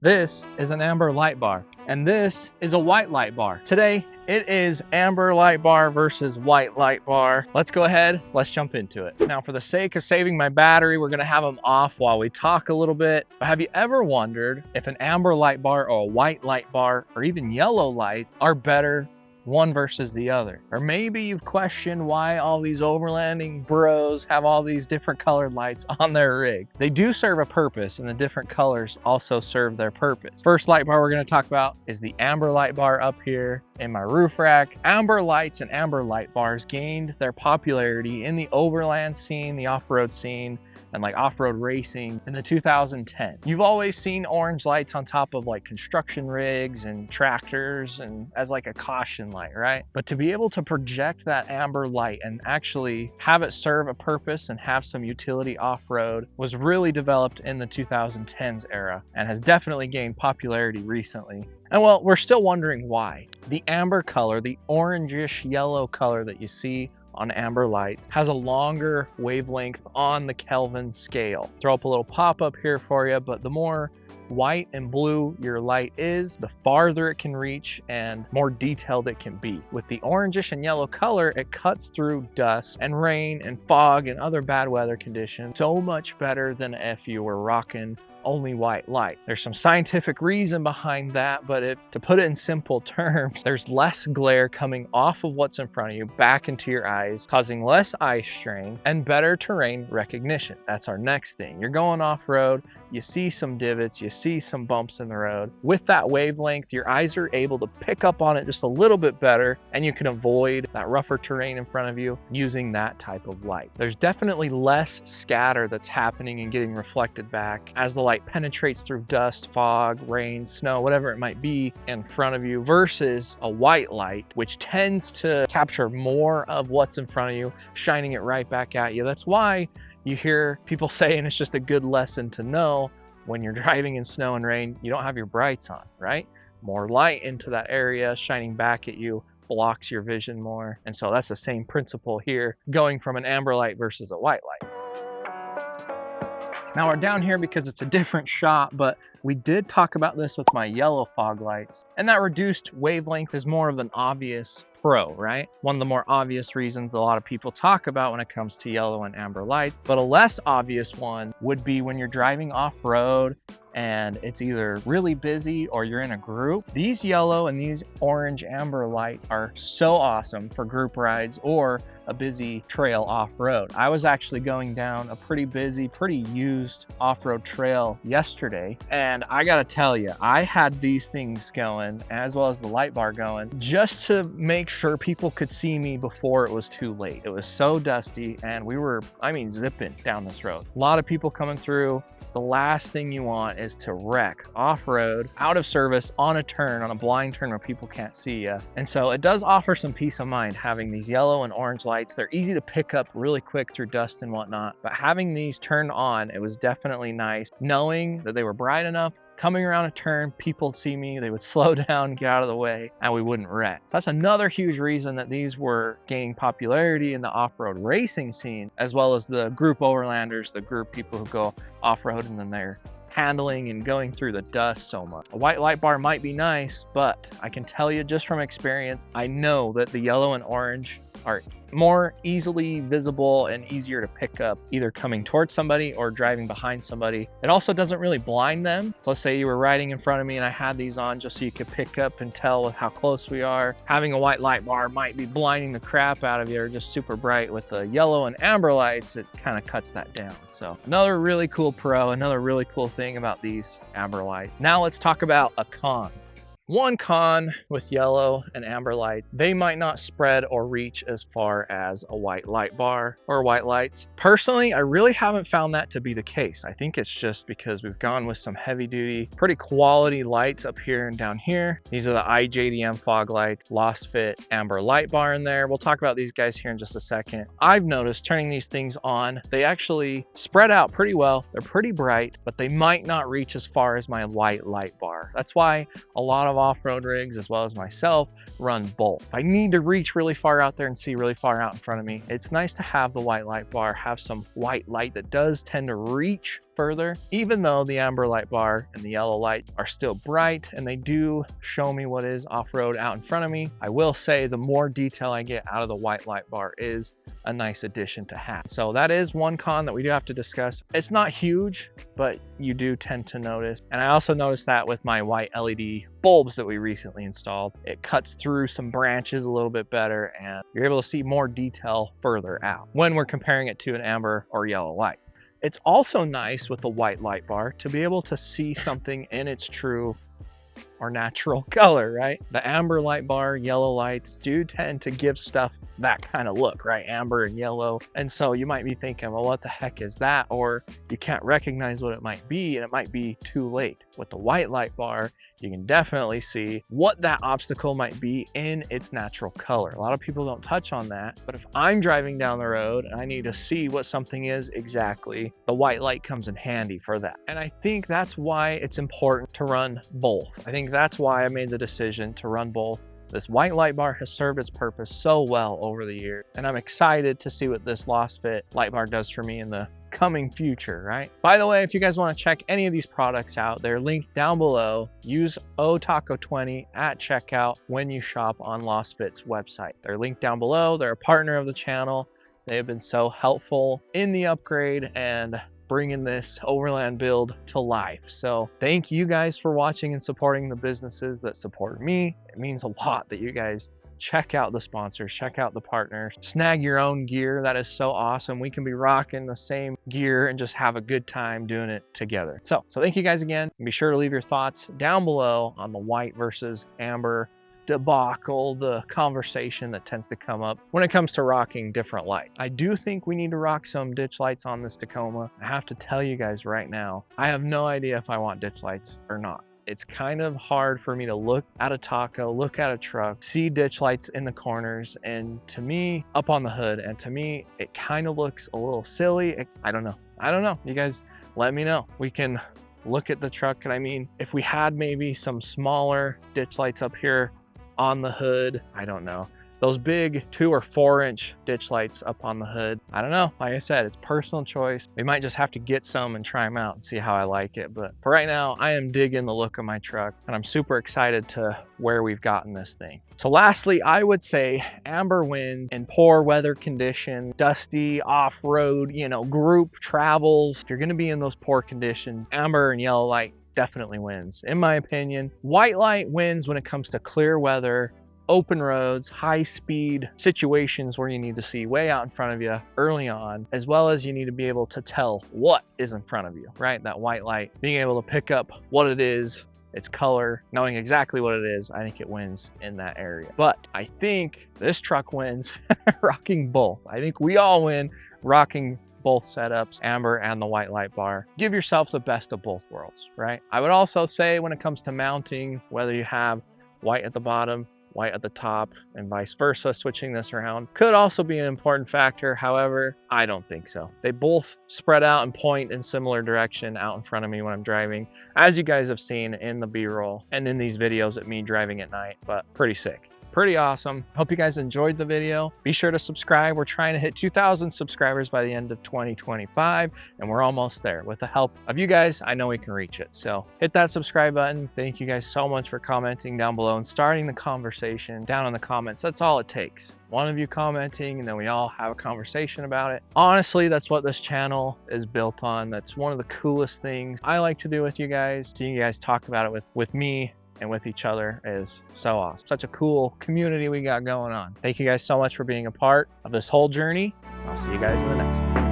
This is an amber light bar, and this is a white light bar. Today, it is amber light bar versus white light bar. Let's go ahead, let's jump into it. Now, for the sake of saving my battery, we're gonna have them off while we talk a little bit. But have you ever wondered if an amber light bar or a white light bar or even yellow lights are better one versus the other? Or maybe you've questioned why all these overlanding bros have all these different colored lights on their rig. They do serve a purpose, and the different colors also serve their purpose. First light bar we're going to talk about is the amber light bar up here in my roof rack. Amber lights and amber light bars gained their popularity in the overland scene, the off-road scene, and like off-road racing in the 2010. You've always seen orange lights on top of like construction rigs and tractors and as like a caution light, right? But to be able to project that amber light and actually have it serve a purpose and have some utility off-road was really developed in the 2010s era and has definitely gained popularity recently. And well, we're still wondering why. The amber color, the orangish yellow color that you see on amber lights, has a longer wavelength on the Kelvin scale. Throw up a little pop-up here for you, but the more white and blue your light is, the farther it can reach and more detailed it can be. With the orangish and yellow color, it cuts through dust and rain and fog and other bad weather conditions so much better than if you were rocking only white light. There's some scientific reason behind that, but to put it in simple terms, there's less glare coming off of what's in front of you back into your eyes, causing less eye strain and better terrain recognition. That's our next thing. You're going off-road, you see some divots, you see some bumps in the road. With that wavelength, your eyes are able to pick up on it just a little bit better, and you can avoid that rougher terrain in front of you using that type of light. There's definitely less scatter that's happening and getting reflected back as the light penetrates through dust, fog, rain, snow, whatever it might be in front of you, versus a white light, which tends to capture more of what's in front of you, shining it right back at you. That's why you hear people say, and it's just a good lesson to know, when you're driving in snow and rain, you don't have your brights on, right? More light into that area shining back at you blocks your vision more. And so that's the same principle here, going from an amber light versus a white light. Now we're down here because it's a different shot, but we did talk about this with my yellow fog lights, and that reduced wavelength is more of an obvious pro, right? One of the more obvious reasons a lot of people talk about when it comes to yellow and amber lights, but a less obvious one would be when you're driving off-road and it's either really busy or you're in a group. These yellow and these orange amber lights are so awesome for group rides or a busy trail off-road. I was actually going down a pretty busy, pretty used off-road trail yesterday, and I gotta tell you, I had these things going as well as the light bar going just to make sure people could see me before it was too late. It was so dusty and we were, zipping down this road. A lot of people coming through. The last thing you want is to wreck off-road, out of service, on a turn, on a blind turn where people can't see you. And so it does offer some peace of mind having these yellow and orange lights. They're easy to pick up really quick through dust and whatnot, but having these turned on, it was definitely nice knowing that they were bright enough. Coming around a turn, people see me, they would slow down, get out of the way, and we wouldn't wreck. So that's another huge reason that these were gaining popularity in the off-road racing scene, as well as the group overlanders, the group people who go off-road and then they're handling and going through the dust so much. A white light bar might be nice, but I can tell you just from experience, I know that the yellow and orange are more easily visible and easier to pick up either coming towards somebody or driving behind somebody. It also doesn't really blind them. So let's say you were riding in front of me and I had these on just so you could pick up and tell how close we are. Having a white light bar might be blinding the crap out of you or just super bright. With the yellow and amber lights, it kind of cuts that down. So another really cool pro, another really cool thing about these amber lights. Now let's talk about a con. One con with yellow and amber light, they might not spread or reach as far as a white light bar or white lights. Personally, I really haven't found that to be the case. I think it's just because we've gone with some heavy duty, pretty quality lights up here and down here. These are the iJDM fog light, Lost Fit amber light bar in there. We'll talk about these guys here in just a second. I've noticed turning these things on, they actually spread out pretty well. They're pretty bright, but they might not reach as far as my white light bar. That's why a lot of off-road rigs, as well as myself, run both. If I need to reach really far out there and see really far out in front of me, it's nice to have the white light bar, have some white light that does tend to reach further, even though the amber light bar and the yellow light are still bright and they do show me what is off-road out in front of me. I will say the more detail I get out of the white light bar is a nice addition to have. So that is one con that we do have to discuss. It's not huge, but you do tend to notice. And I also noticed that with my white LED bulbs that we recently installed, it cuts through some branches a little bit better and you're able to see more detail further out when we're comparing it to an amber or yellow light. It's also nice with the white light bar to be able to see something in its true or natural color, right? The amber light bar, yellow lights do tend to give stuff that kind of look, right? Amber and yellow. And so you might be thinking, well, what the heck is that? Or you can't recognize what it might be, and it might be too late. With the white light bar, you can definitely see what that obstacle might be in its natural color. A lot of people don't touch on that, but if I'm driving down the road and I need to see what something is exactly, the white light comes in handy for that. And I think that's why it's important to run both. I think that's why I made the decision to run both. This white light bar has served its purpose so well over the years, and I'm excited to see what this LOSFIT light bar does for me in the coming future, right? By the way, if you guys want to check any of these products out, they're linked down below. Use OTACO20 at checkout when you shop on LOSFIT's website. They're linked down below. They're a partner of the channel. They have been so helpful in the upgrade and bringing this overland build to life. So thank you guys for watching and supporting the businesses that support me. It means a lot that you guys check out the sponsors, check out the partners, snag your own gear. That is so awesome. We can be rocking the same gear and just have a good time doing it together. So thank you guys again. Be sure to leave your thoughts down below on the white versus amber debacle, the conversation that tends to come up when it comes to rocking different lights. I do think we need to rock some ditch lights on this Tacoma. I have to tell you guys right now, I have no idea if I want ditch lights or not. It's kind of hard for me to look at a taco, look at a truck, see ditch lights in the corners, and to me, up on the hood, and to me, it kind of looks a little silly. I don't know. You guys let me know. We can look at the truck, and I mean, if we had maybe some smaller ditch lights up here on the hood, I don't know. Those big 2 or 4 inch ditch lights up on the hood, I don't know. Like I said, it's personal choice. We might just have to get some and try them out and see how I like it. But for right now, I am digging the look of my truck and I'm super excited to where we've gotten this thing. So lastly, I would say amber wins in poor weather conditions, dusty, off-road, group travels. If you're gonna be in those poor conditions, amber and yellow light definitely wins. In my opinion, white light wins when it comes to clear weather, open roads, high speed situations where you need to see way out in front of you early on, as well as you need to be able to tell what is in front of you, right? That white light, being able to pick up what it is, its color, knowing exactly what it is, I think it wins in that area. But I think this truck wins rocking both. I think we all win rocking both setups, amber and the white light bar. Give yourself the best of both worlds, right? I would also say when it comes to mounting, whether you have white at the bottom, white at the top, and vice versa, switching this around could also be an important factor. However, I don't think so. They both spread out and point in similar direction out in front of me when I'm driving, as you guys have seen in the B-roll and in these videos of me driving at night. But pretty sick. Pretty awesome. Hope you guys enjoyed the video. Be sure to subscribe. We're trying to hit 2,000 subscribers by the end of 2025, and we're almost there. With the help of you guys, I know we can reach it. So hit that subscribe button. Thank you guys so much for commenting down below and starting the conversation down in the comments. That's all it takes. One of you commenting, and then we all have a conversation about it. Honestly, that's what this channel is built on. That's one of the coolest things I like to do with you guys. Seeing you guys talk about it with me and with each other is so awesome. Such a cool community we got going on. Thank you guys so much for being a part of this whole journey. I'll see you guys in the next one.